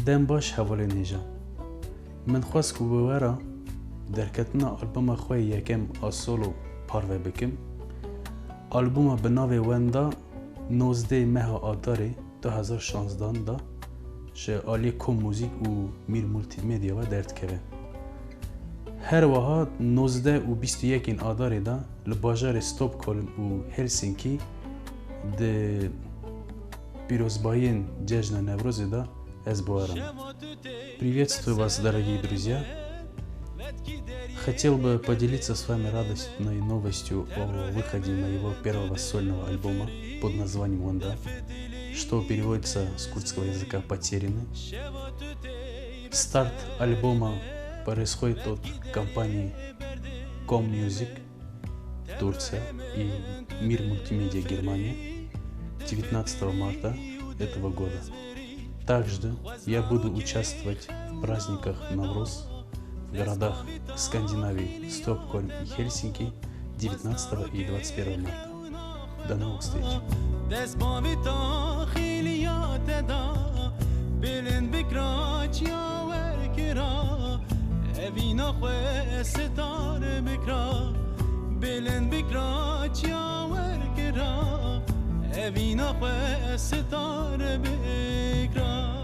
دم باش حوالی نیجا من خواست که بوارا درکتنا آلبوم خوی یکم آسولو پاروه بکم آلبوم بناوی وندا 19 ماه آداره 2016 دا شه آلی کم موزیک و میر مولتی میدیا و درد که هر وها 19 و 21 این آداره دا لباجار ستوکهلم و هلسینکی ده пирозбоин Джежна Неврози да Эсбуаром. Приветствую вас, дорогие друзья! Хотел бы поделиться с вами радостной новостью о выходе моего первого сольного альбома под названием «Ванда», что переводится с курдского языка «Потерянный». Старт альбома происходит от компании Com Music Турция и Мир Мультимедиа Германия 19 марта этого года. Также я буду участвовать в праздниках Навруз в городах Скандинавии Стокгольм и Хельсинки 19 и 21 марта. До новых встреч! evina khwe sitar bikra